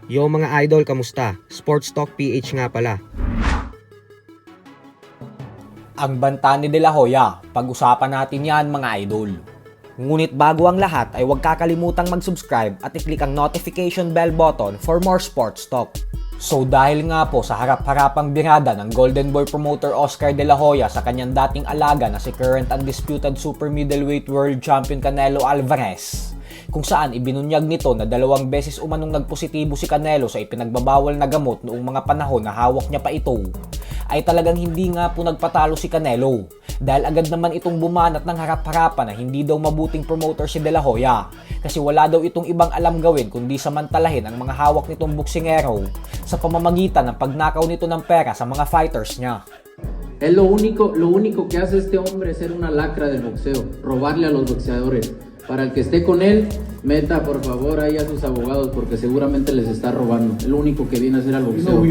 Yo mga idol, kamusta? Sports Talk PH nga pala. Ang banta ni De La Hoya, pag-usapan natin yan mga idol. Ngunit bago ang lahat ay huwag kakalimutang mag-subscribe at i-click ang notification bell button for more sports talk. So dahil nga po sa harap-harapang birada ng Golden Boy promoter Oscar De La Hoya sa kanyang dating alaga na si current undisputed super middleweight world champion Canelo Alvarez, kung saan ibinunyag nito na 2 beses umanong nagpositibo si Canelo sa ipinagbabawal na gamot noong mga panahon na hawak niya pa ito, ay talagang hindi nga po nagpatalo si Canelo dahil agad naman itong bumanat ng harap-harapan na hindi daw mabuting promoter si De La Hoya kasi wala daw itong ibang alam gawin kundi samantalahin ang mga hawak nitong boksingero sa pamamagitan ng pagnakaw nito ng pera sa mga fighters niya. Lo único que hace este hombre es ser una lacra del boxeo, robarle a los boxeadores. Para el que esté con él, meta por favor ahí a sus abogados porque seguramente les está robando. Es lo único que viene a hacer al boxeo.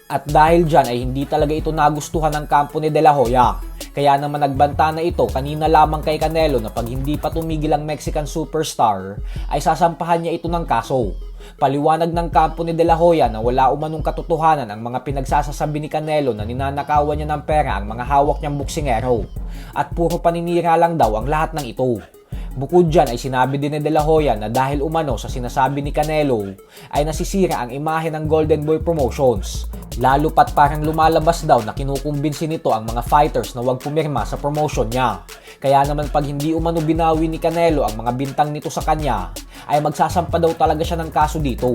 At dahil dyan ay hindi talaga ito nagustuhan ng kampo ni De La Hoya. Kaya naman nagbanta na ito kanina lamang kay Canelo na pag hindi pa tumigil ang Mexican superstar, ay sasampahan niya ito ng kaso. Paliwanag ng kampo ni De La Hoya na wala umanong katotohanan ang mga pinagsasasabi ni Canelo na ninanakawan niya ng pera ang mga hawak niyang boksingero. At puro paninira lang daw ang lahat ng ito. Bukod dyan ay sinabi din ni De La Hoya na dahil umano sa sinasabi ni Canelo ay nasisira ang imahe ng Golden Boy Promotions. Lalo pat parang lumalabas daw na kinukumbinsi nito ang mga fighters na huwag pumirma sa promotion niya. Kaya naman pag hindi umano binawi ni Canelo ang mga bintang nito sa kanya, ay magsasampa daw talaga siya ng kaso dito.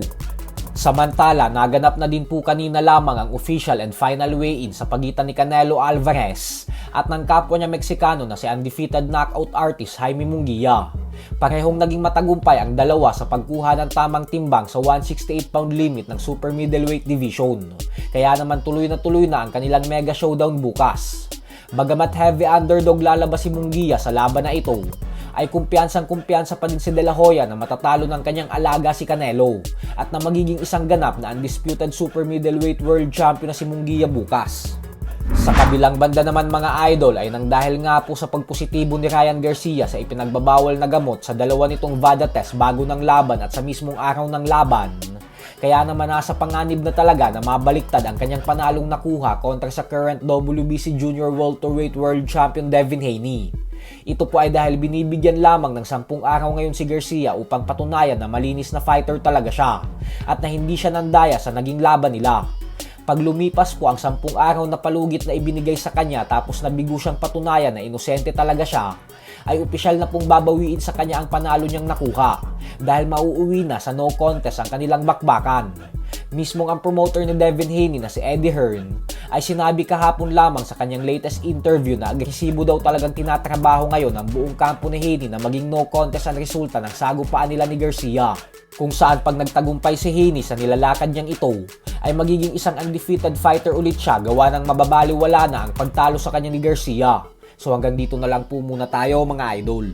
Samantala, naganap na din po kanina lamang ang official and final weigh-in sa pagitan ni Canelo Alvarez at ng kapwa niya Meksikano na si undefeated knockout artist Jaime Munguia. Parehong naging matagumpay ang dalawa sa pagkuha ng tamang timbang sa 168-pound limit ng super middleweight division. Kaya naman tuloy na ang kanilang mega showdown bukas. Bagamat heavy underdog lalabas si Munguia sa laban na ito, ay kumpiyansang-kumpiyansa pa din si De La Hoya na matatalo ng kanyang alaga si Canelo at na magiging isang ganap na undisputed super middleweight world champion na si Munguia bukas. Sa kabilang banda naman mga idol ay nang dahil nga po sa pagpositibo ni Ryan Garcia sa ipinagbabawal na gamot sa dalawa nitong VADA test bago ng laban at sa mismong araw ng laban, kaya naman nasa panganib na talaga na mabaliktad ang kanyang panalong nakuha kontra sa current WBC Junior Welterweight World Champion Devin Haney. Ito po ay dahil binibigyan lamang ng 10 araw ngayon si Garcia upang patunayan na malinis na fighter talaga siya at na hindi siya nandaya sa naging laban nila. Pag lumipas po ang 10 araw na palugit na ibinigay sa kanya tapos nabigo siyang patunayan na inosente talaga siya, ay opisyal na pong babawiin sa kanya ang panalo niyang nakuha dahil mauuwi na sa no contest ang kanilang bakbakan. Mismong ang promoter ni Devin Haney na si Eddie Hearn ay sinabi kahapon lamang sa kanyang latest interview na agresibo daw talagang tinatrabaho ngayon ang buong kampo ni Haney na maging no contest ang resulta ng sagupaan nila ni Garcia. Kung saan pag nagtagumpay si Haney sa nilalakad niyang ito, ay magiging isang undefeated fighter ulit siya gawa ng mababaliwala na ang pagtalo sa kanya ni Garcia. So hanggang dito na lang po muna tayo mga idol.